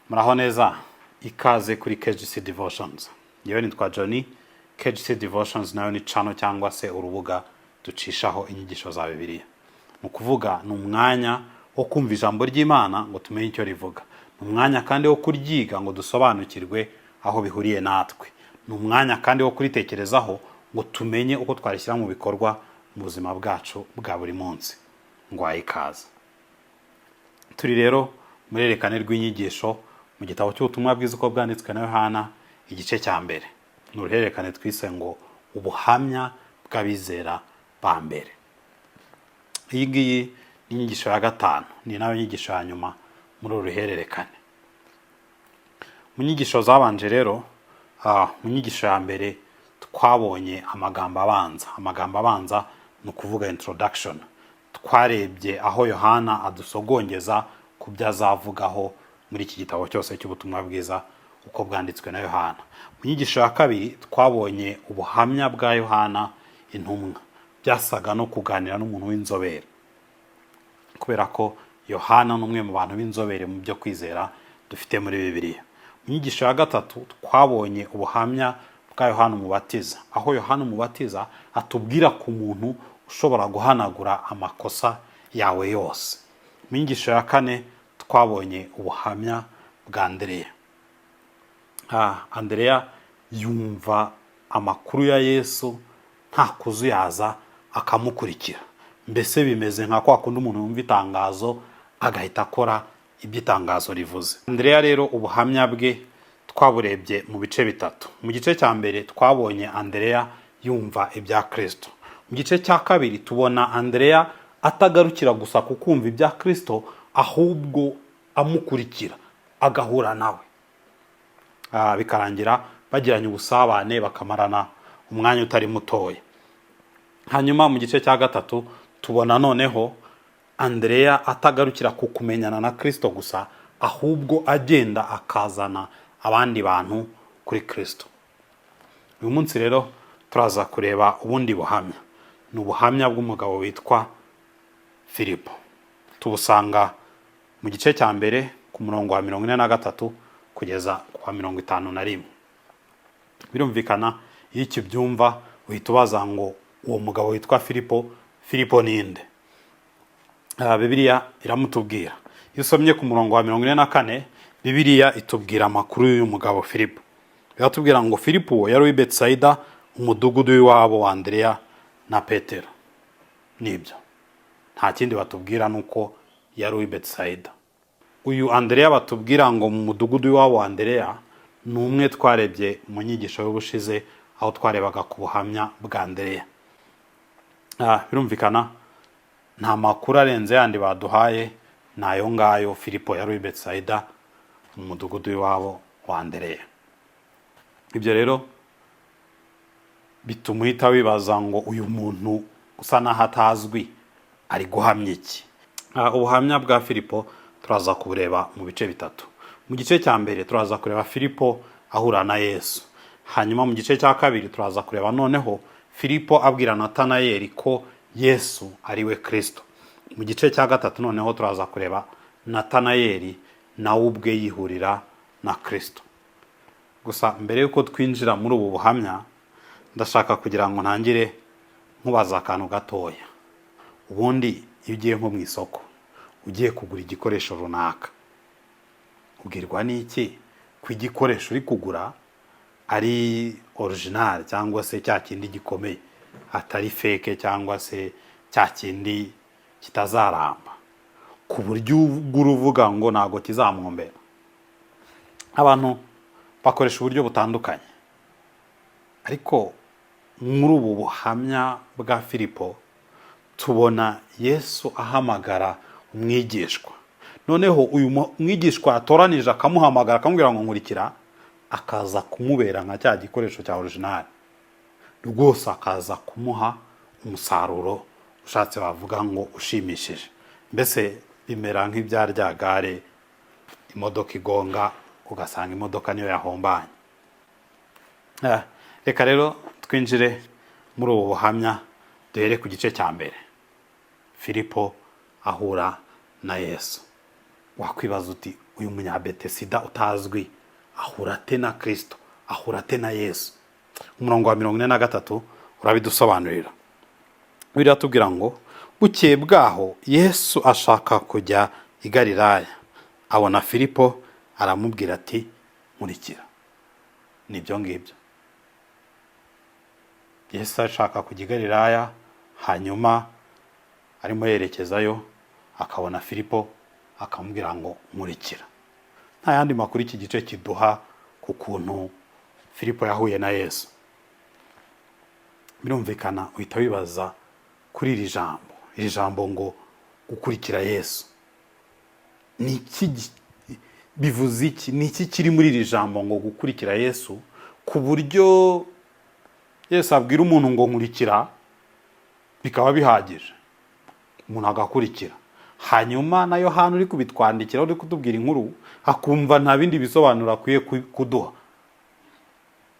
Muraho neza, ikaze kuri KGC Devotions. Yewe nitwa Johnny. KGC Devotions nayo ni channel cyangwa se urubuga ducishaho inyigisho za Bibiliya. Mu kuvuga ni umwanya wo kumva ijambo ry'Imana ngo tumenye icyo rivuga. Ni umwanya kandi wo kuryiga ngo dusobanukirwe aho bihuriye natwe. Ni umwanya kandi wo kuritekerezaho ngo tumenye uko twarishyira mu bikorwa mu buzima bwacu bwa buri munsi. Ngwaye ikaze. Turi rero murerekane rw'inyigisho mu gitabo cy'ubutumwa bwiza uko bwanditswe na Yohana igice cya mbere. Ni uruhererekane twise ngo ubuhamya bw'abizera ba mbere. Iyi ngiyi ni inyigisho ya gatanu, ni nayo nyigisho ya nyuma muri uru ruhererekane. Mu nyigisho zabanje rero, mu nyigisho ya mbere twabonye amagambo abanza. Amagambo abanza ni ukuvuga introduction. Twarebye aho Yohana adusogongeza ku byo azavugaho muri iki gitabo cyose cy'ubutumwa bwiza uko bwanditswe na Yohana. Mu nyigisho ya kabiri twabonye ubuhamya bwa Yohana intumwa. Byasaga no kuganira n'umuntu w'inzobere, kubera ko Yohana ni umwe mu bantu b'inzobere mu byo kwizera dufite muri Bibiliya. Mu nyigisho ya gatatu twabonye ubuhamya bwa Yohana Umubatiza, aho Yohana Umubatiza atubwira ku muntu ushobora guhanagura amakosa yawe yose. Mu nyigisho ya kane twabonye ubuhamya bwa Andreya. Andreya yumva amakuru ya Yesu nta kuzuyaza akamukurikira. Mbese bimeze nka kwa kundi umuntu yumva itangazo agahita akora ibyo itangazo rivuze. Andreya rero ubuhamya bwe twaburebye mu bice bitatu. Mu gice cya mbere twabonye Andreya yumva ibya Kristo. Mu gice cya kabiri tubona Andreya atagarukira gusa kukumva ibya Kristo, ahubwo amukurikira agahura nawe. Bikarangira bagiranye ubusabane bakamarana umwanya utari mutoya. Hanyuma mu gice cya gatatu tubona noneho Andreya atagarukira ku kumenyana na Kristo gusa, ahubwo agenda akazana abandi bantu kuri Kristo. Uyu munsi rero turaza kureba ubundi buhamya. Ni ubuhamya bw'umugabo witwa Filipo. Tubusanga mu gice cya mbere ku murongo wa 43 kugeza kwa 51. Birumvikana iyo iki byumva uhita ubaza ngo uwo mugabo witwa Filipo ninde? Bibiliya iramutubwira. Iyo usomye ku murongo wa 44, Bibiliya itubwira amakuru y'uyu mugabo Filipo. Iratubwira ngo Filipo yari i Betsaida, umudugudu w'iwabo wa Andreya na Petero. Nibyo. Nta kindi batubwira nuko yari i Betsaida. Uyu Andreya batubwira ngo mu mudugudu w'iwabo wa Andreya ni umwe twarebye mu nyigisho y'ubushize, aho twarebaga ku buhamya bwa Andreya. Birumvikana nta makuru arenze yandi baduhaye, nayo ngayo Filipo yari i Betsaida mu mudugudu w'iwabo wa Andreya. Ibyo rero bituma uhita wibaza ngo uyu muntu usa naho atazwi ari guhamya iki? Ubuhamya bwa Filipo turaza kubureba mu bice bitatu. Mu gice cya mbere turaza kureba Filipo ahura na Yesu. Hanyuma mu gice cya kabiri turaza kureba noneho Filipo abwira Natanayeli ko Yesu ari we Kristo. Mu gice cya gatatu noneho turaza kureba Natanayeli nawe ubwe yihurira na Kristo. Gusa mbere yuko twinjira muri ubu buhamya, ndashaka kugira ngo ntangire nkubaza akantu gatoya. Ubundi iyo ugiye nko mu isoko ugiye kugura igikoresho runaka, ubwirwa n'iki ku igikoresho uri kugura ari original cyangwa se cya kindi gikomeye, atari fake cyangwa se cya kindi kitazaramba, ku buryo uvuga ngo ntago kizamwombera? Abantu bakoresha uburyo butandukanye, ariko muri ubu buhamya bwa Filipo tubona Yesu ahamagara umwigishwa. Noneho uyu mwigishwa atoranije akamuhamagara akamubwira ngo nkurikira, akaza kumubera nka cya gikoresho cya original rwose, akaza kumuha umusaruro ushatse bavuga ngo ushimishije. Mbese bimera nk'ibya rya gare imodoka igonga ugasanga imodoka niyo yahombanye. Reka rero twinjire muri ubu buhamya, duhere ku gice cya mbere. Filipo ahura na Yesu. Wakwibaza uti uyu munyabetesida utazwi ahura ate na Kristo, ahura ate na Yesu? Umurongo wa 43 urabidusobanurira. Biratubwira ngo bukeye bwaho Yesu ashaka kujya i Galilaya, abona Filipo aramubwira ati nkurikira. Nibyo ngibyo, Yesu ashaka kujya i Galilaya, hanyuma arimo yerekezayo akabona Filipo akamubwira ngo nkurikira. Nta yandi makuru iki gice kiduha ku kuntu Filipo yahuye na Yesu. Birumvikana uhita wibaza kuri iri jambo ngo gukurikira Yesu. Bivuze iki? Ni iki kiri muri iri jambo ngo gukurikira Yesu, ku buryo Yesu abwira umuntu ngo nkurikira bikaba bihagije, umuntu agakurikira, hanyuma na Yohana uri kubitwandikira, uri kutubwira inkuru, akumva nta bindi bisobanuro akwiye kuduha,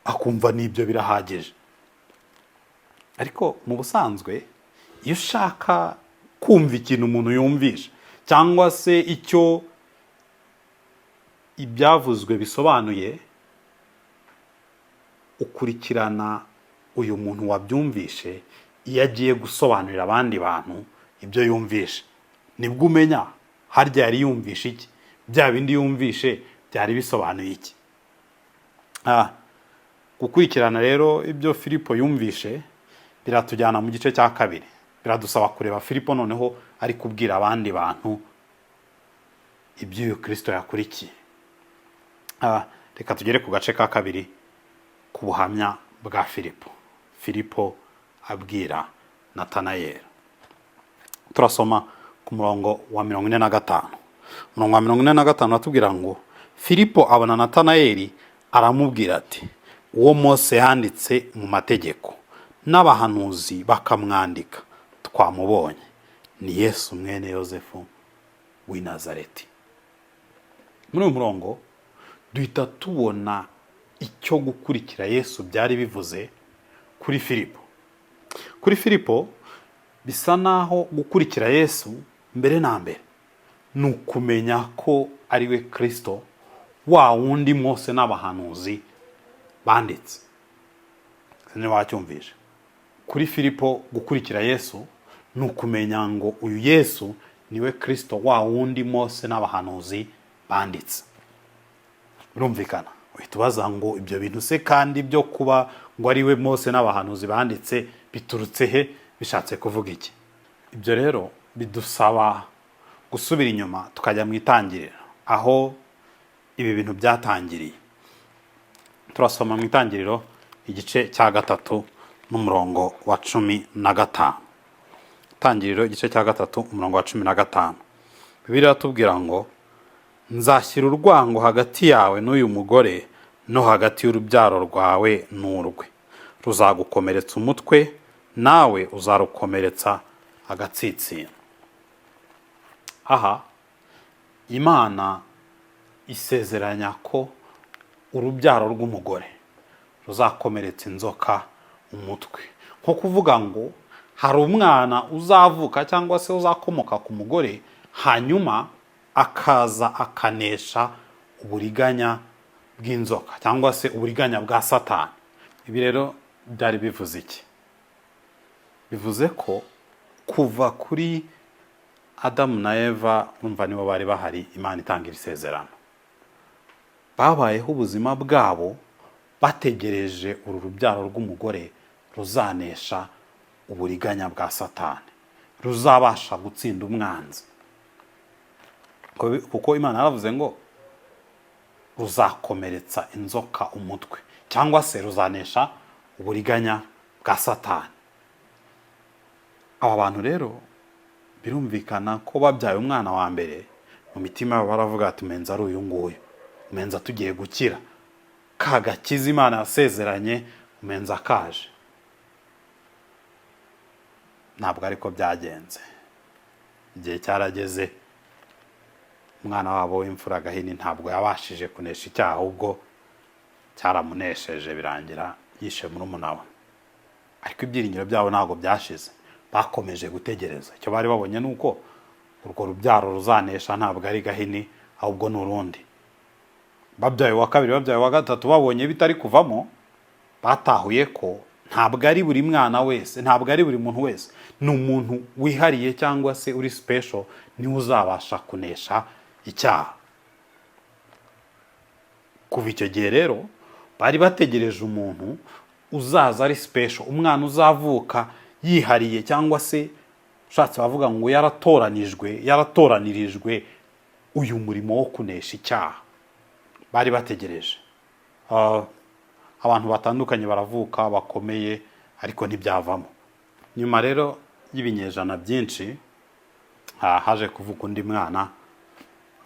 akumva n'ibyo birahagije. Ariko mu busanzwe iyo ushaka kumva ikintu umuntu yumvisha, cyangwa se icyo ibyavuzwe bisobanuye, ukurikirana uyu muntu wabyumvishe iyo agiye gusobanurira abandi bantu ibyo yumvishe. Nibwo umenya harya yari yumvishe iki, bya bindi yumvishe byari bisobanuye iki. Gukurikirana rero ibyo Filipo yumvishe biratujyana mu gice cya kabiri. Biradusaba kureba Filipo noneho ari kubwira abandi bantu ibyo Kristo yakurikiye. Reka tugere ku gace ka kabiri ku buhamya bwa Filipo. Filipo abwira Natanayeli. Turasoma ku murongo wa 45. Umurongo wa 45 atubwira ngo Filipo abona Natanayeli aramubwira ati, uwo Mose yanditse mu mategeko n'abahanuzi bakamwandika twamubonye, ni Yesu mwene Yosefu w'i Nazareti. Muri uyu murongo duhita tubona icyo gukurikira Yesu byari bivuze kuri Filipo. Kuri Filipo bisa naho gukurikira Yesu mbere na mbere ni ukumenya ko ari we Kristo, wa wundi Mose n'abahanuzi banditse. Sine wacyumvisha. Kuri Filipo gukurikira Yesu ni ukumenya ngo uyu Yesu niwe Kristo, wa wundi Mose n'abahanuzi banditse. Birumvikana uhita ubaza ngo ibyo bintu se kandi byo kuba ngo ari we Mose n'abahanuzi banditse biturutse he, bishatse kuvuga iki? Ibyo rero bidusaba gusubira inyuma tukajya mu itangiriro, aho ibi bintu byatangiriye. Turasoma mu itangiriro igice cya 3 n'umurongo wa 15. Itangiriro igice cya 3 umurongo wa 15. Bibiliya iratubwira ngo nzashyira urwango hagati yawe n'uyu mugore no hagati y'urubyaro rwawe n'urwe, ruzagukomeretsa umutwe nawe uzarukomeretsa agatsitsino. Aha Imana isezeranya ko urubyaro rw'umugore ruzakomeretsa inzoka umutwe. Nko kuvuga ngo hari umwana uzavuka cyangwa se uzakomoka ku mugore, hanyuma akaza akanesha uburiganya bw'inzoka cyangwa se uburiganya bwa Satani. Ibi rero byari bivuze iki? Bivuze ko kuva kuri Adamu na Eva, umva nibo bari bahari Imana itanga isezerano, babayeho ubuzima bwabo bategereje uru rubyaro rw'umugore ruzanesha uburiganya bwa Satani, ruzabasha gutsinda umwanzi. Kuko Imana yaravuze ngo ruzakomeretsa inzoka umutwe, cyangwa se ruzanesha uburiganya bwa Satani. Aba bantu rero birumvikana ko babyaye umwana wa mbere, mu mitima yabo baravuga ati umenza ari uyu nguyu, umenza tugiye gukira, ka gakiza Imana yasezeranye umenza kaje. Ntabwo ariko byagenze. Igihe cyarageze, umwana wabo w'imfura Gahini ntabwo yabashije kunesha icyaha, ahubwo cyaramunesheje birangira yishe murumuna we. Ariko ibyiringiro byabo ntabwo byashize, bakomeje gutegereza. Icyo bari babonye nuko urwo rubyaro ruzanesha ntabwo ari Gahini, ahubwo ni urundi. Babyaye uwa kabiri, babyaye uwa gatatu, babonye bitari kuvamo, batahuye ko ntabwo ari buri mwana wese, ntabwo ari buri muntu wese, ni umuntu wihariye cyangwa se uri special niwe uzabasha kunesha icyaha. Kuva icyo gihe rero bari bategereje umuntu uzaza ari special, umwana uzavuka yihariye cyangwa se ushatse bavuga ngo yaratoranirijwe uyu murimo wo kunesha icyaha. Bari bategereje. Abantu batandukanye baravuka bakomeye ariko ntibyavamo. Nyuma rero y'ibinyejana byinshi haje kuvuka undi mwana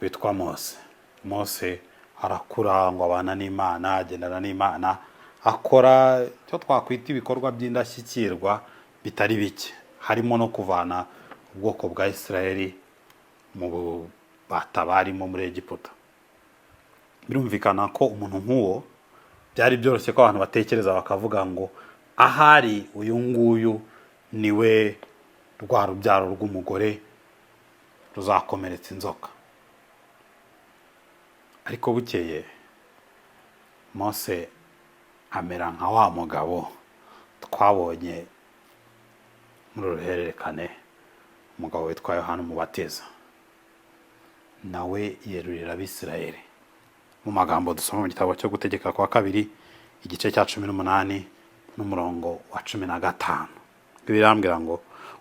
witwa Mose. Mose arakura ngo abana n'Imana, agendana n'Imana, akora icyo twakwita ibikorwa by'indashyikirwa bitari bike, harimo no kuvana ubwoko bwa Isiraheli mu bubata barimo muri Egiputa. Birumvikana ko umuntu nk'uwo byari byoroshye ko abantu batekereza bakavuga ngo ahari uyu nguyu niwe rwa rubyaro rw'umugore ruzakomeretsa inzoka. Ariko bukeye Mose amera nka wa mugabo twabonye muri uruhererekane, umugabo witwa Yohana Umubatiza. Nawe yerurira Abisirayeli. Mu magambo dusoma mu gitabo cyo Gutegeka kwa kabiri igice cya 18 n'umurongo wa 15, birambwira ngo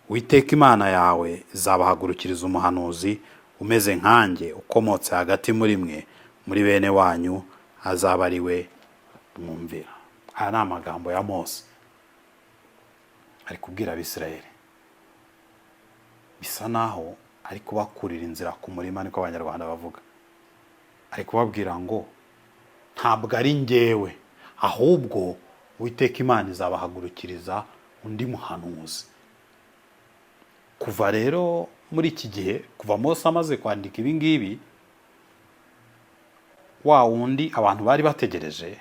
Uwiteka Imana yawe izabahagurukiriza umuhanuzi umeze nkanjye, ukomotse hagati muri mwe, muri bene wanyu, azaba ari we mwumvira. Aya ni amagambo ya Mose ari kubwira Abisirayeli. Bisa naho ari kubakurira inzira ku murima, niko Abanyarwanda bavuga. Ari kubabwira ngo ntabwo ari njyewe, ahubwo Uwiteka Imana izabahagurukiriza undi muhanuzi. Kuva rero muri iki gihe, kuva Mose amaze kwandika ibi ngibi, wa wundi abantu bari bategereje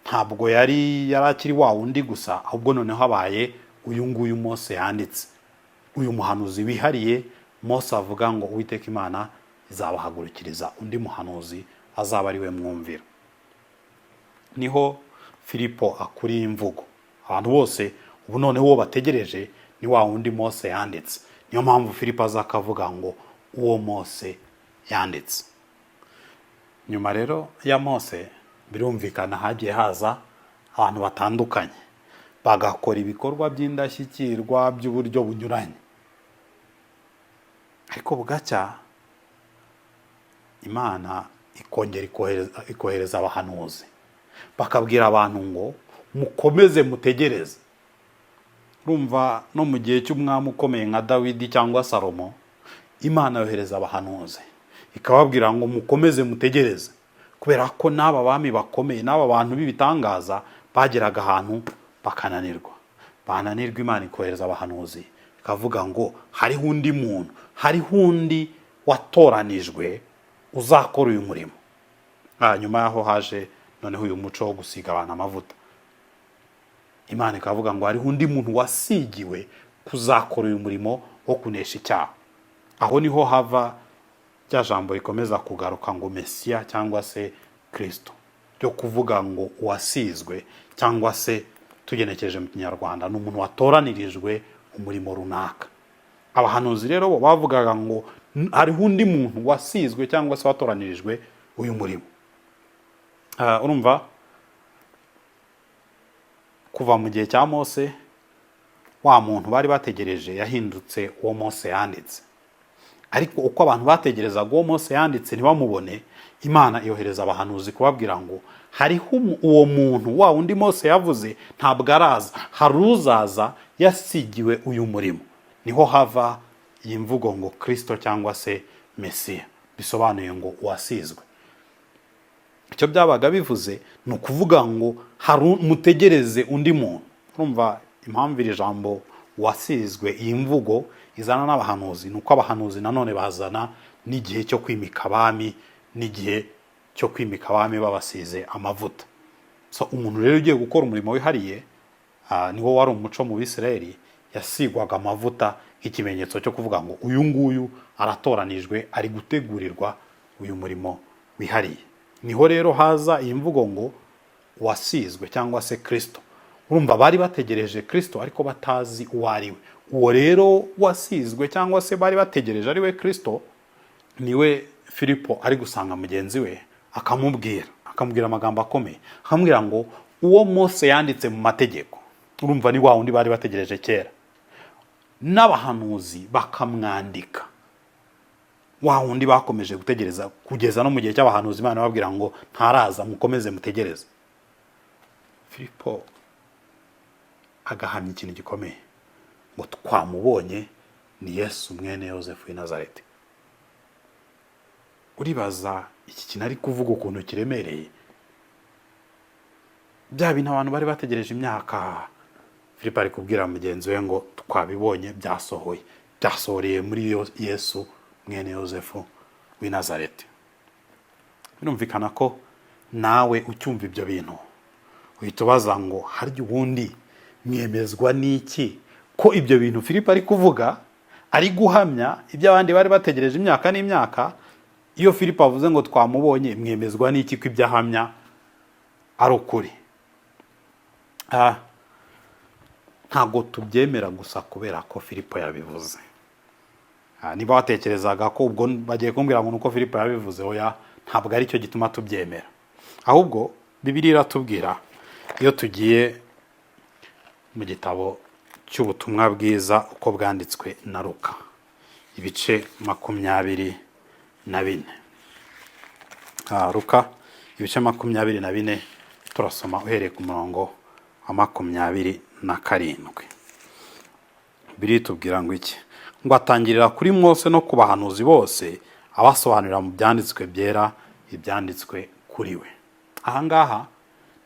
ntabwo yari akiri wa wundi gusa, ahubwo noneho habaye uyu nguyu Mose yanditse, uyu muhanuzi wihariye. Mose avuga ngo Uwiteka Imana izabahagurukiriza undi muhanuzi azaba ari we mwumvira. Niho Filipo akuriye imvugo. Abantu bose ubu noneho uwo bategereje ni wa wundi Mose yanditse. Niyo mpamvu Filipo azakavuga ngo uwo Mose yanditse. Nyuma rero ya Mose birumvikana hagiye haza abantu batandukanye bagakora ibikorwa by'indashyikirwa by'uburyo bunyuranye. Ariko bugacya Imana ikongera ikohereza abahanuzi bakabwira abantu ngo mukomeze mutegereze. Urumva no mu gihe cy'umwami ukomeye nka Dawidi cyangwa Salomo, Imana yohereza abahanuzi ikababwira ngo mukomeze mutegereze, kubera ko n'aba bami bakomeye, n'aba bantu b'ibitangaza bageraga ahantu bakananirwa. Imana ikohereza abahanuzi ikavuga ngo hariho undi muntu, hariho undi watoranijwe uzakora uyu murimo. Nyuma yaho haje noneho uyu muco wo gusiga abantu amavuta. Imana ikavuga ngo hariho undi muntu wasigiwe kuzakora uyu murimo wo kunesha icyaha. Aho niho hava rya jambo rikomeza kugaruka ngo Mesiya cyangwa se Kristo, ryo kuvuga ngo uwasizwe, cyangwa se tugenekereje mu Kinyarwanda ni umuntu watoranirijwe umurimo runaka. Abahanuzi rero bo bavugaga ngo hariho undi muntu wasizwe cyangwa se watoranirijwe uyu murimo. Urumva kuva mu gihe cya Mose, wa muntu bari bategereje yahindutse uwo Mose yanditse. Ariko uko abantu bategerezaga uwo Mose yanditse ntibamubone, Imana yohereza abahanuzi kubabwira ngo hariho uwo muntu, wa undi Mose yavuze ntabwo araza, hari uzaza yasigiwe uyu murimo. Niho hava iyi mvugo ngo Kristo cyangwa se Mesiya, bisobanuye ngo uwasizwe. Icyo byabaga bivuze ni ukuvuga ngo mutegereze undi muntu. Urumva impamvu iri jambo wasizwe, iyi mvugo izana n'abahanuzi, nuko abahanuzi nanone bazana n'igihe cyo kwimika abami, n'igihe cyo kwimika abami babasize amavuta. So umuntu rero ugiye gukora umurimo wihariye, niwo wari umuco mu Bisirayeli, yasigwaga amavuta nk'ikimenyetso cyo kuvuga ngo uyu nguyu aratoranijwe, ari gutegurirwa uyu murimo wihariye. Niho rero haza iyi mvugo ngo wasizwe cyangwa se Kristo. Urumva bari bategereje Kristo ariko batazi uwo ari we. Uwo rero wasizwe cyangwa se bari bategereje ari we Kristo, niwe Filipo ari gusanga mugenzi we akamubwira amagambo akomeye. Akamubwira ngo uwo Mose yanditse mu mategeko, urumva ni wa wundi bari bategereje kera, n'abahanuzi bakamwandika, wa wundi bakomeje gutegereza kugeza no mu gihe cy'abahanuzi Imana babwira ngo ntaraza, mukomeze mutegereze. Filipo agahamya ikintu gikomeye ngo twamubonye ni Yesu mwene Yosefu w'i Nazareti. Uribaza iki kintu ari kuvuga ukuntu kiremereye, bya bintu abantu bari bategereje imyaka. Filipo ari kubwira mugenzi we ngo twabibonye, byasohoreye muri Yesu mwene Yosefu w'i Nazareti. Birumvikana ko nawe ucyumva ibyo bintu uhita ubaza ngo harya ubundi mwemezwa n'iki ko ibyo bintu Filipo ari kuvuga ari guhamya ibyo abandi bari bategereje imyaka n'imyaka? Iyo Filipo avuze ngo twamubonye, mwemezwa n'iki ko ibyo ahamya ari ukuri? Ntabwo tubyemera gusa kubera ko Filipo yabivuze. Niba watekerezaga ko ubwo bagiye kumbwira ngo nuko Filipo yabivuze, oya, ntabwo ari cyo gituma tubyemera. Ahubwo Bibiliya iratubwira, iyo tugiye mu gitabo cy'ubutumwa bwiza uko bwanditswe na Luka, ibice 24. Luka ibice 24, turasoma uhereye ku murongo wa 27. Bibiliya itubwira ngo iki? Ngo atangirira kuri Mose no ku bahanuzi bose, abasobanurira mu byanditswe byera ibyanditswe kuri we. Ahangaha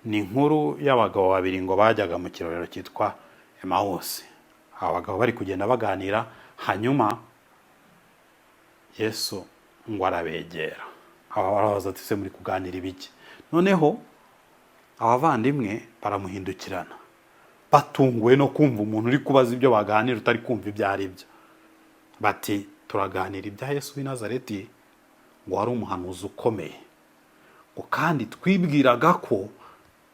ni inkuru y'abagabo babiri ngo bajyaga mu kirorero cyitwa Emawusi. Abagabo bari kugenda baganira, hanyuma Yesu ngo arabegera. Barabaza ati se muri kuganira ibiki? Noneho abavandimwe baramuhindukirana, batunguwe no kumva umuntu uri kubaza ibyo baganira utari kumva ibyo ari byo. Bati turaganira ibya Yesu w'i Nazareti, ngo wari umuhanuzi ukomeye, ngo kandi twibwiraga ko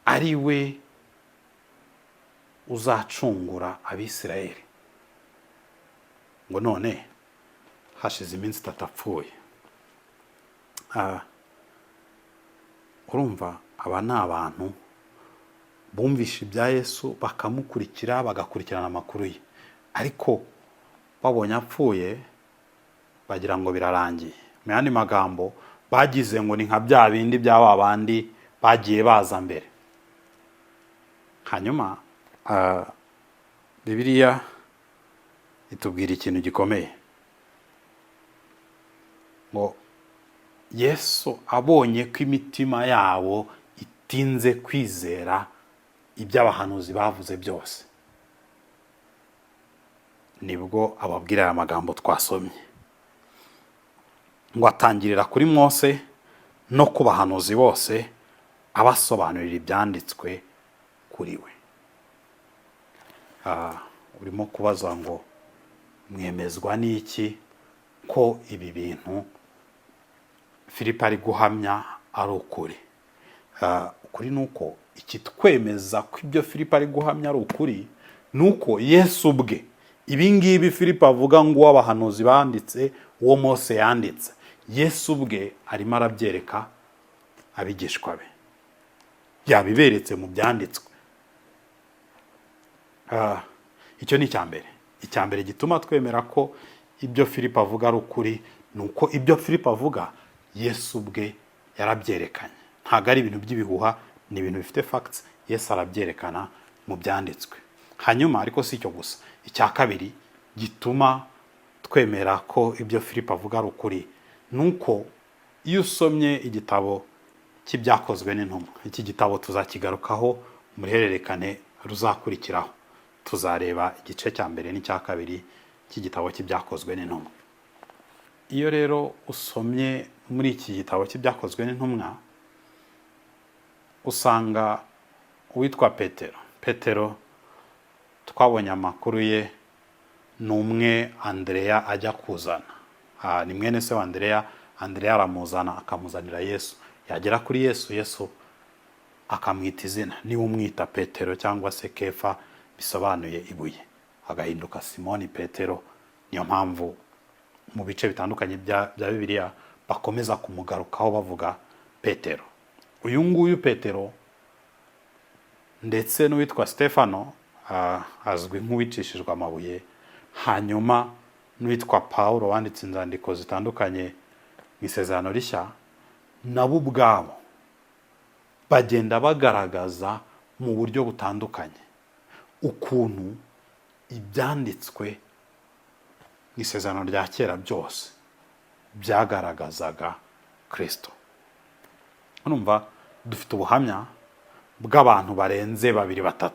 ari we uzacungura Abisirayeli, ngo none hashize iminsi 3 apfuye. Urumva aba ni abantu bumvishe ibya Yesu bakamukurikira, bagakurikirana amakuru ye, ariko babonye apfuye bagira ngo birarangiye. Mu yandi magambo, bagize ngo ni nka bya bindi by'aba bandi bagiye baza mbere. Hanyuma Bibiliya itubwira ikintu gikomeye, ngo Yesu abonye ko imitima yabo itinze kwizera iby'abahanuzi bavuze byose, nibwo ababwira aya magambo twasomye, ngo atangirira kuri Mose no ku bahanuzi bose, abasobanurira ibyanditswe kuri we. Urimo kubaza ngo mwemezwa n'iki ko ibi bintu Filipo ari guhamya ari ukuri? Ukuri nuko ikitwemeza ko ibyo Filipo ari guhamya ari ukuri nuko Yesu ubwe, ibi ngibi Filipo avuga ngo abahanuzi banditse, uwo Mose yanditse, Yesu ubwe arimo arabyereka abigishwa be, yabiberetse mu byanditswe. Icyo ni icyambere gituma twemera ko ibyo Filipo avuga ari ukuri, nuko ibyo Filipo avuga Yesu ubwe yarabyerekanye. Ntabwo ari ibintu by'ibihuha, ni ibintu bifite facts. Yesu arabyerekana mu byanditswe. Hanyuma ariko si icyo gusa, icya kabiri gituma twemera ko ibyo Filipo avuga ari ukuri, nuko iyo usomye igitabo cy'ibyakozwe n'intumwa, iki gitabo tuzakigarukaho mu ruhererekane ruzakurikiraho, tuzareba igice cya mbere n'icya kabiri cy'igitabo cy'ibyakozwe n'intumwa. Iyo rero usomye muri iki gitabo cy'ibyakozwe n'intumwa, usanga uwitwa Petero twabonye amakuru ye ni umwe Andreya ajya kuzana. Ni mwene se wa Andreya Andrea aramuzana akamuzanira Yesu, yagera kuri Yesu, Yesu akamwita izina, niwe umwita Petero cyangwa se Kefa, bisobanuye ibuye, agahinduka Simoni Petero. Niyo mpamvu mu bice bitandukanye bya Bibiliya bakomeza kumugarukaho bavuga Petero. Uyu nguyu Petero ndetse n'uwitwa Stefano azwi nk'uwicishijwe amabuye, hanyuma n'uwitwa Paulo wanditse inzandiko zitandukanye mu Isezerano Rishya, nabo ubwabo bagenda bagaragaza mu buryo butandukanye ukuntu ibyanditswe mu Isezerano rya kera byose byagaragazaga Kristo. Urumva dufite ubuhamya bw'abantu barenze 2-3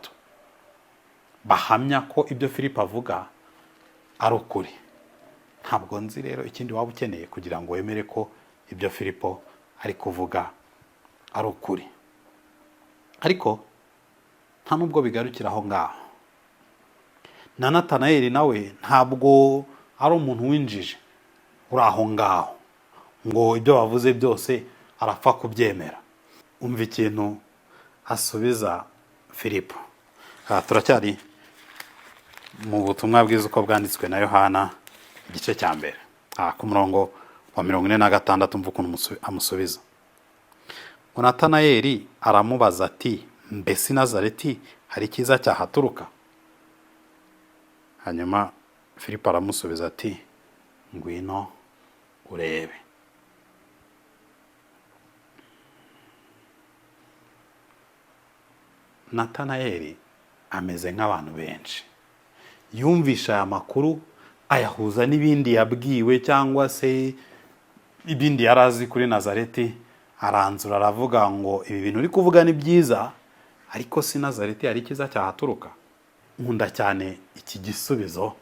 bahamya ko ibyo Filipo avuga ari ukuri. Ntabwo nzi rero ikindi waba ukeneye kugira ngo wemere ko ibyo Filipo ari kuvuga ari ukuri. Ariko nta nubwo bigarukira aho ngaho. Na Natanayeli nawe ntabwo ari umuntu winjije uri aho ngaho ngo ibyo bavuze byose arapfa kubyemera. Umva ikintu asubiza Filipo. Turacyari mu butumwa bwiza uko bwanditswe na Yohana igice cya mbere, ku murongo wa 46, mvuga ukuntu amusubiza. Natanayeli aramubaza ati, mbese Nazareti hari icyiza cyahaturuka? Hanyuma Filipo aramusubiza ati, ngwino urebe. Natanayeli ameze nk'abantu benshi, yumvisha aya makuru ayahuza n'ibindi yabwiwe cyangwa se ibindi yarazi kuri Nazareti, aranzura aravuga ngo ibi bintu uri kuvuga ni byiza, ariko si Nazareti hari icyiza cyahaturuka? Nkunda cyane iki gisubizo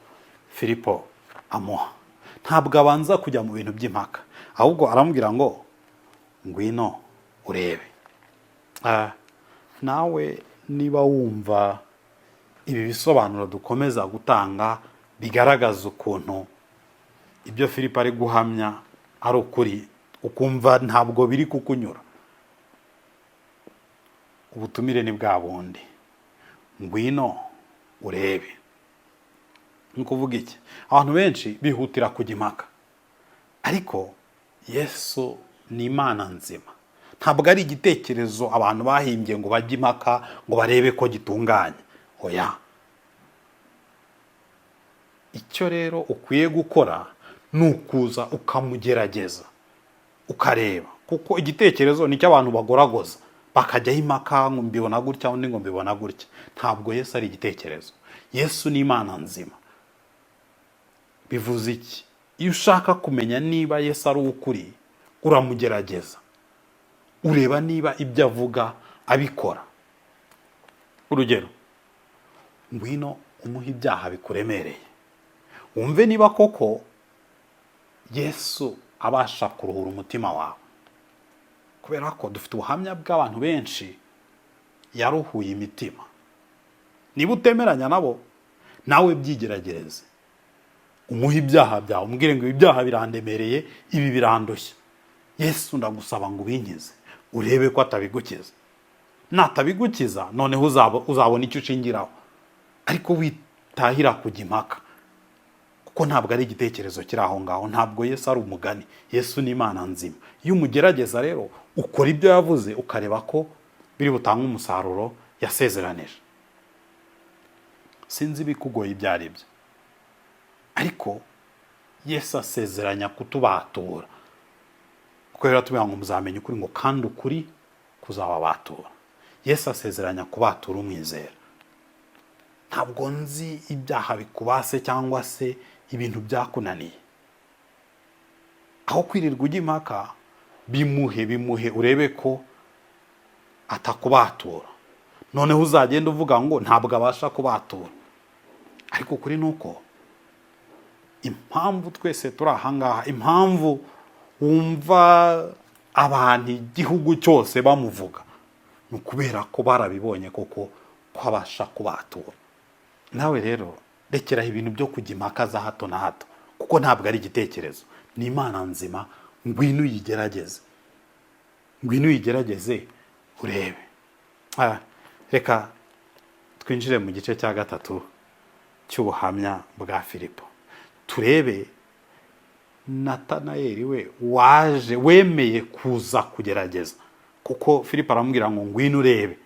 Filipo amuha. Ntabwo abanza kujya mu bintu by'impaka, ahubwo aramubwira ngo ngwino urebe. Nawe niba wumva ibi bisobanuro dukomeza gutanga bigaragaza ukuntu ibyo Filipo ari guhamya ari ukuri, ukumva ntabwo biri kukunyura, ubutumire ni bwa bundi, ngwino urebe. Ni kuvuga iki? Abantu benshi bihutira kujya impaka, ariko Yesu ni Imana nzima. Ntabwo ari igitekerezo abantu bahimbye ngo bajye impaka ngo barebe ko gitunganye. Oya. Icyo rero ukwiye gukora ni ukuza ukamugerageza ukareba, kuko igitekerezo ni cy'abantu bagoragoza bakajyaho impaka ngo mbibona gutya undi ngo mbibona gutya. Ntabwo Yesu ari igitekerezo. Yesu ni Imana nzima. Bivuze iki? Iyo ushaka kumenya niba Yesu ari ukuri, uramugerageza ureba niba ibyo avuga abikora. Urugero, ngwino umuhe ibyaha bikuremereye, wumve niba koko Yesu abasha kuruhura umutima wawe. Kubera ko dufite ubuhamya bw'abantu benshi yaruhuye imitima. Niba utemeranya nabo, nawe byigeragereze, umuhe ibyaha byawe, umubwire ngo ibyaha birandemereye, ibi birandushye, Yesu ndagusaba ngo ubinkize, urebe ko atabigukiza. Natabigukiza noneho uzabona icyo ushingiraho, ariko witahira kujya impaka, kuko ntabwo ari igitekerezo kiri aho ngaho. Ntabwo Yesu ari umugani, Yesu ni Imana nzima. Iyo umugerageza rero ukora ibyo yavuze, ukareba ko biri butange umusaruro yasezeranije. Sinzi ibikugoye ibyo ari byo, ariko Yesu asezeranya kutubatura, kuko rero tubwira ngo muzamenye ukuri, ngo kandi ukuri kuzababatura. Yesu asezeranya kubatura umwizera. Ntabwo nzi ibyaha bikubase cyangwa se ibintu byakunaniye. Aho kwirirwa ujya impaka, bimuhe urebe ko atakubatura. Noneho uzagenda uvuga ngo ntabwo abasha kubatura. Ariko kuri nuko impamvu twese turi ahangaha, impamvu wumva abantu igihugu cyose bamuvuga, ni ukubera ko barabibonye koko ko abasha kubatura. Nawe rero rekeraho ibintu byo kujya impaka za hato na hato, kuko ntabwo ari igitekerezo, ni Imana nzima. ngwino uyigerageze, ngwino uyigerageze urebe. Reka twinjire mu gice cya gatatu cy'ubuhamya bwa Filipo, turebe Natanayeli we waje wemeye kuza kugerageza, kuko Filipo aramubwira ngo ngwino urebe.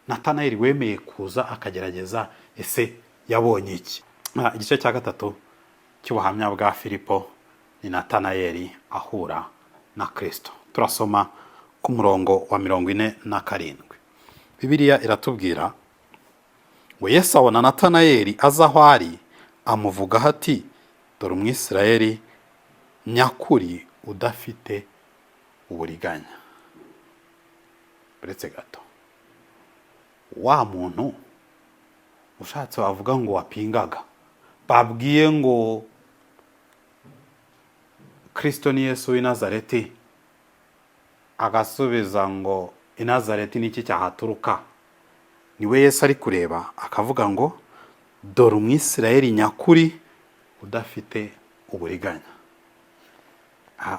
Natanayeli wemeye kuza akagerageza, ese yabonye iki? Igice cya gatatu cy'ubuhamya bwa Filipo ni Natanayeli ahura na Kristo. Turasoma ku murongo wa 47. Bibiliya iratubwira ngo Yesu abona Natanayeli aza aho ari, amuvugaho ati, dore Umwisirayeli nyakuri udafite uburiganya. Uretse gato, wa muntu ushatse wavuga ngo wapingaga, babwiye ngo Kristo ni Yesu w'i Nazareti, agasubiza ngo i Nazareti niki cyahaturuka, niwe Yesu ari kureba akavuga ngo dore Umwisirayeli nyakuri udafite uburiganya.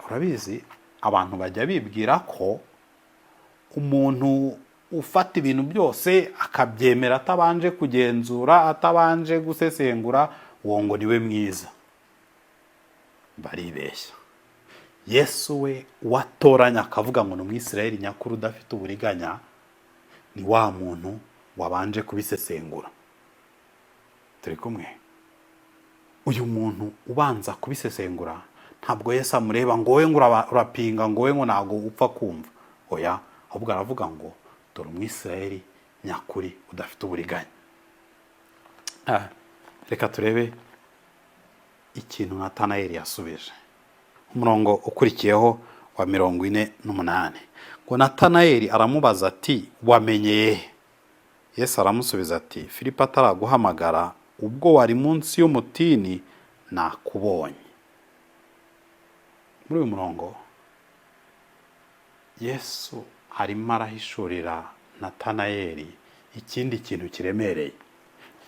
Urabizi abantu bajya bibwira ko umuntu ufata ibintu byose akabyemera atabanje kugenzura, atabanje gusesengura, uwo ngo niwe mwiza. Baribeshya. Yesu we watoranya akavuga ngo ni Umwisirayeli nyakuri udafite uburiganya, ni wa muntu wabanje kubisesengura. Turi kumwe? Uyu muntu ubanza kubisesengura, ntabwo Yesu amureba ngo wowe ngo urapinga, ngo wowe ngo ntago upfa kumva. Oya, ahubwo aravuga ngo dore Umwisirayeli nyakuri udafite uburiganya. Reka turebe ikintu Natanayeli yasubije. Umurongo ukurikiyeho wa 48. Ngo Natanayeli aramubaza ati, wamenyeye? Yesu aramusubiza ati, Filipo ataraguhamagara ubwo wari munsi y'umutini nakubonye. Muri uyu murongo Yesu arimo arahishurira Natanayeli ikindi kintu kiremereye.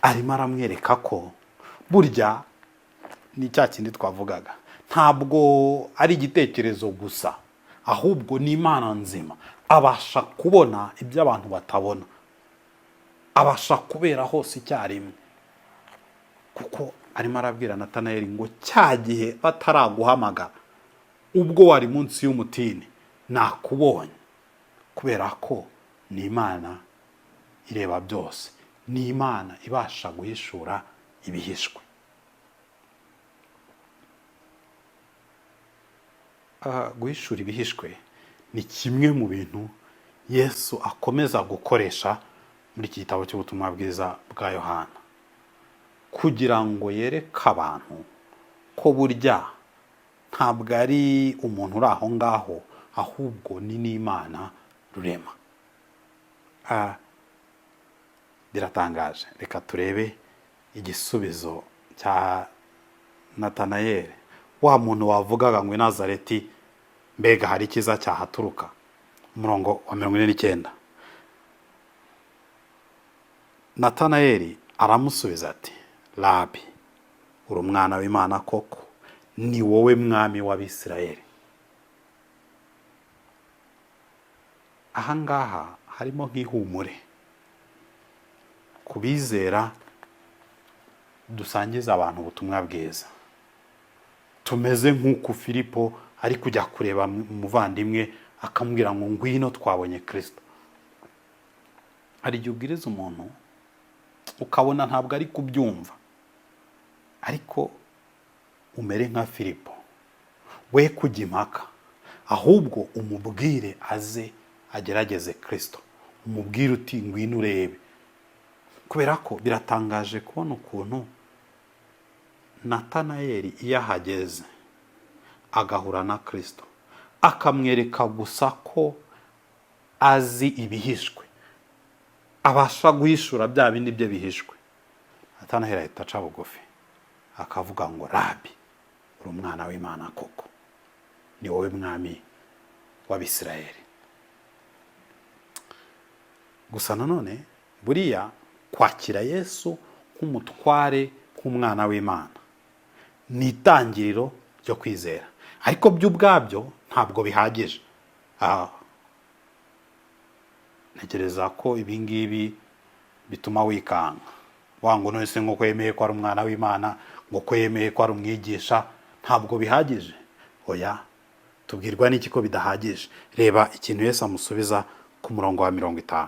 Arimo aramwereka ko burya ni cya kindi twavugaga, ntabwo ari igitekerezo gusa, ahubwo ni Imana nzima. Abasha kubona ibyo abantu batabona, abasha kubera hose icyarimwe. Kuko arimo arabwira Natanayeli ngo cya gihe bataraguhamagara ubwo wari munsi y'umutini nakubonye, kubera ko ni Imana ireba byose, ni Imana ibasha guhishura ibihishwe. Guhishura ibihishwe ni kimwe mu bintu Yesu akomeza gukoresha muri iki gitabo cy'ubutumwa bwiza bwa Yohana, kugira ngo yereke abantu ko burya ntabwo ari umuntu uri aho ngaho, ahubwo ni n'Imana rurema. Biratangaje. Reka turebe igisubizo cya Natanayeli, wa muntu wavugaga ngo i Nazareti mbega hari ikiza cyahaturuka. Umurongo wa 49. Natanayeli aramusubiza ati, Rabi, uri umwana w'Imana koko, ni wowe mwami w'Abisirayeli. Ahangaha harimo nk'ihumure kubizera dusangiza abantu ubutumwa bwiza. Tumeze nk'uko Filipo ari kujya kureba umuvandimwe akamubwira ngo ngwino twabonye Kristo. Hari igihe ubwiriza umuntu ukabona ntabwo ari kubyumva, ariko umere nka Filipo, we kujya impaka, ahubwo umubwire aze agerageze Kristo. Umubwire uti ngwino urebe. Kubera ko biratangaje kubona ukuntu Natanayeli iyo ahageze agahura na Kristo, akamwereka gusa ko azi ibihishwe, abasha guhishura bya bindi bye bihishwe. Natanayeli ahita aca bugufi akavuga ngo, Rabi, uri umwana w'Imana koko, ni wowe mwami w'Abisirayeli. Gusa nanone buriya kwakira Yesu nk'umutware, nk'umwana w'Imana, ni itangiriro ryo kwizera. ariko byo ubwabyo ntabwo bihagije. Ntekereza ko ibi ngibi bituma wikanga, ngo none se ngo yemeye ko ari umwana w'Imana, ngo ko yemeye ko ari umwigisha, ntabwo bihagije. Oya, tubwirwa n'iki ko bidahagije? Reba ikintu Yesu amusubiza ku murongo wa 50.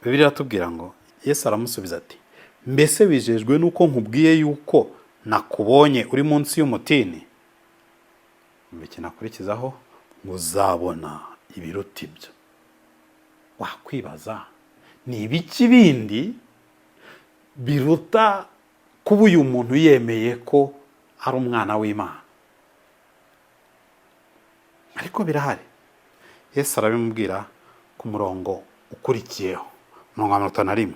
Bibiliya iratubwira ngo Yesu aramusubiza ati, mbese wijejwe nuko nkubwiye yuko nakubonye uri munsi y'umutini? Bikinakurikizaho, muzabona ibiruta ibyo. Wakwibaza, ni ibiki bindi biruta kuba uyu muntu yemeye ko ari umwana w'Imana? Ariko birahari. Yesu arabimubwira ku murongo ukurikiyeho, murongo wa 51,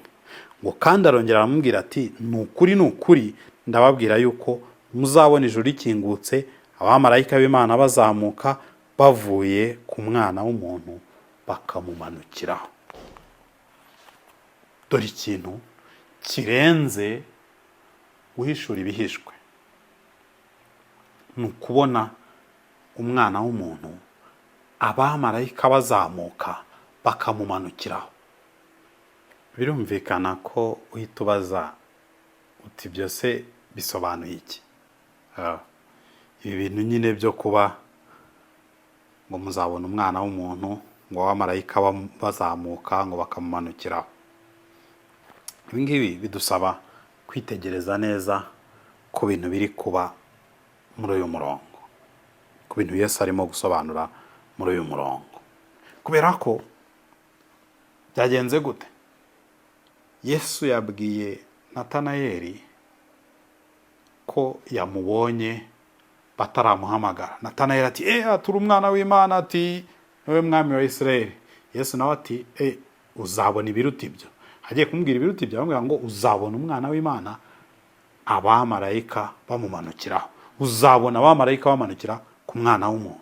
ngo kandi arongera aramubwira ati, ni ukuri ndababwira yuko muzabona ijuru rikingutse, abamarayika b'Imana bazamuka bavuye ku mwana w'umuntu bakamumanukiraho. Dore ikintu kirenze guhishura ibihishwe, ni ukubona umwana w'umuntu abamarayika bazamuka bakamumanukiraho. Birumvikana ko uhita ubaza uti byose bisobanuye iki? Ibi bintu nyine byo kuba ngo muzabona umwana w'umuntu, ngo abamarayika bazamuka ngo bakamumanukiraho, ibi ngibi bidusaba kwitegereza neza ku bintu biri kuba muri uyu murongo, ku bintu Yesu arimo gusobanura muri uyu murongo. Kubera ko byagenze gute? Yesu yabwiye Natanayeli ko yamubonye bataramuhamagara. Natanayeli ati, turi umwana w'Imana, ati niwe mwami wa Isirayeli. Yesu nawe ati, uzabona ibiruta ibyo. Hagiye kumubwira ibiruta ibyo, aramubwira ngo uzabona umwana w'Imana abamarayika bamumanukiraho, uzabona abamarayika bamanukira ku mwana w'umuntu.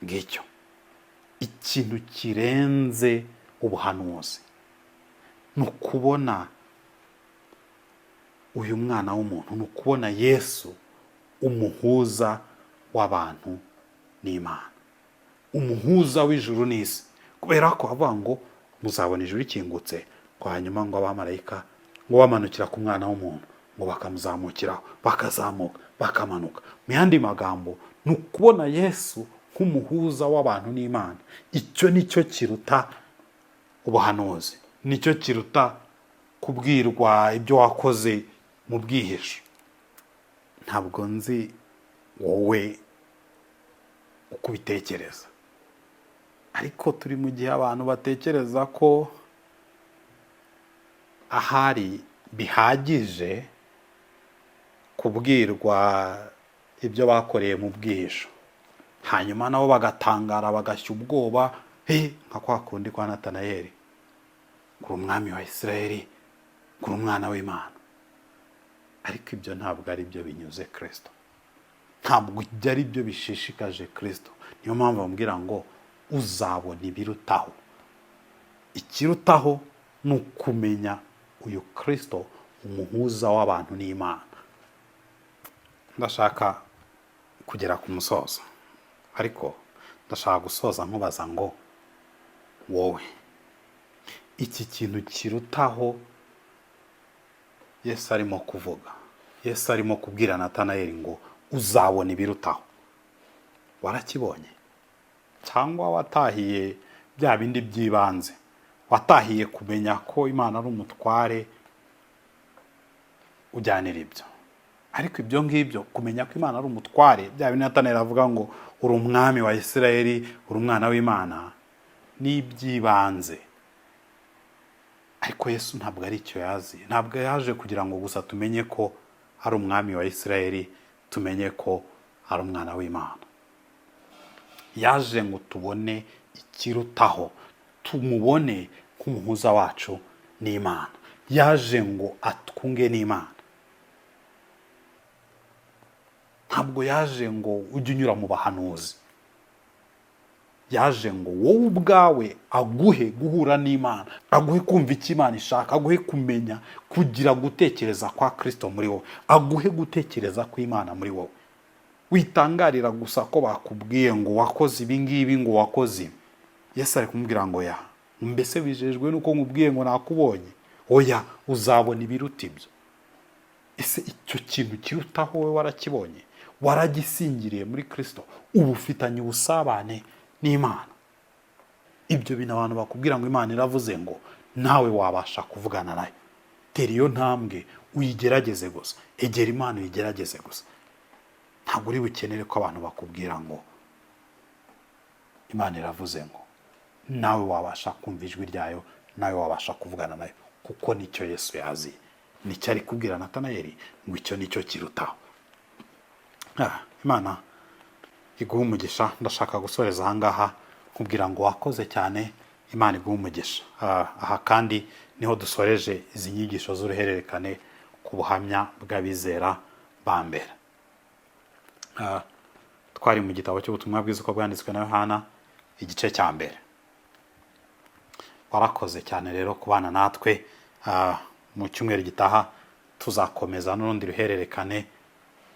Ngicyo ikintu kirenze ubuhanuzi, ni ukubona uyu mwana w'umuntu, ni ukubona Yesu umuhuza w'abantu n'Imana, umuhuza w'ijuru n'isi. Kubera ko avuga ngo muzabona ijuru rikingutse, ngo hanyuma ngo abamarayika ngo bamanukira ku mwana w'umuntu, ngo bakamuzamukiraho, bakazamuka bakamanuka. Mu yandi magambo, ni ukubona Yesu nk'umuhuza w'abantu n'Imana. Icyo nicyo kiruta ubuhanuzi, nicyo kiruta kubwirwa ibyo wakoze mu bwihisho. Ntabwo nzi wowe uko ubitekereza, ariko turi mu gihe abantu batekereza ko ahari bihagije kubwirwa ibyo bakoreye mu bwihisho, hanyuma nabo bagatangara bagashya ubwoba, nka kwa kundi kwa Natanayeli, kuri umwami wa Isirayeli, kuri umwana w'Imana. Ariko ibyo ntabwo ari byo binyuze Kristo, ntabwo ibyo ari byo bishishikaje Kristo. Niyo mpamvu bamubwira ngo uzabona ibirutaho. Ikirutaho ni ukumenya uyu Kristo, umuhuza w'abantu n'Imana. Ndashaka kugera ku musozo, ariko ndashaka gusoza nkubaza ngo wowe, iki kintu kirutaho Yesu arimo kuvuga, Yesu arimo kubwira Natanayeli ngo uzabona ibirutaho, warakibonye? Cyangwa watahiye bya bindi by'ibanze, watahiye kumenya ko Imana ari umutware ujyanira ibyo? Ariko ibyo ngibyo, kumenya ko Imana ari umutware, bya bindi Natanayeli avuga ngo uri umwami wa Isirayeli, uri umwana w'Imana, ni iby'ibanze. Ariko Yesu ntabwo ari icyo yazi. Ntabwo yaje kugira ngo gusa tumenye ko ari umwami wa Isirayeli, tumenye ko ari umwana w'Imana. Yaje ngo tubone ikirutaho, tumubone nk'umuhuza wacu n'Imana. Yaje ngo atwunge n'Imana. Ntabwo yaje ngo ujye unyura mu bahanuzi. yaje ngo wowe ubwawe aguhe guhura n'Imana, aguhe kumva icyo Imana ishaka, aguhe kumenya kugira gutekereza kwa Kristo muri wowe, aguhe gutekereza ku Imana muri wowe. Witangarira gusa ko bakubwiye ngo wakoze ibi ngibi, ngo wakoze. Yesu ari kumubwira ngo ya, mbese bijejwe nuko nkubwiye ngo nakubonye? Oya, uzabona ibiruta ibyo. Ese icyo kintu kirutaho wowe warakibonye, waragisingiriye muri Kristo, ubu ufitanye ubusabane n'Imana. Ibyo bintu abantu bakubwira ngo Imana iravuze ngo nawe wabasha kuvugana nayo. Tera iyo ntambwe uyigerageze gusa, egera Imana uyigerageze gusa. Ntabwo uri bukenere ko abantu bakubwira ngo Imana iravuze ngo, nawe wabasha kumva ijwi ryayo, nawe wabasha kuvugana nayo, kuko nicyo Yesu yaziye. Nicyo ari kubwira Natanayeli ngo icyo nicyo kirutaho. Imana iguha umugisha. Ndashaka gusoreza ahangaha nkubwira ngo wakoze cyane. Imana iguha umugisha. Aha kandi niho dusoreje izi nyigisho z'uruhererekane ku buhamya bw'abizera ba mbere. Twari mu gitabo cy'ubutumwa bwiza uko bwanditswe na Yohana igice cya mbere. Warakoze cyane rero kubana natwe. Mu cyumweru gitaha tuzakomeza n'urundi ruhererekane,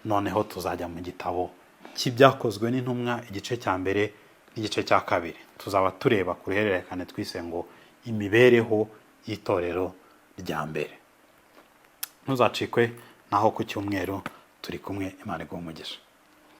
noneho tuzajya mu gitabo cy'ibyakozwe n'intumwa igice cya mbere n'igice cya kabiri. Tuzaba tureba ku ruhererekane twise ngo imibereho y'itorero rya mbere. Ntuzacikwe, naho ku cyumweru turi kumwe. Imana iguhe umugisha.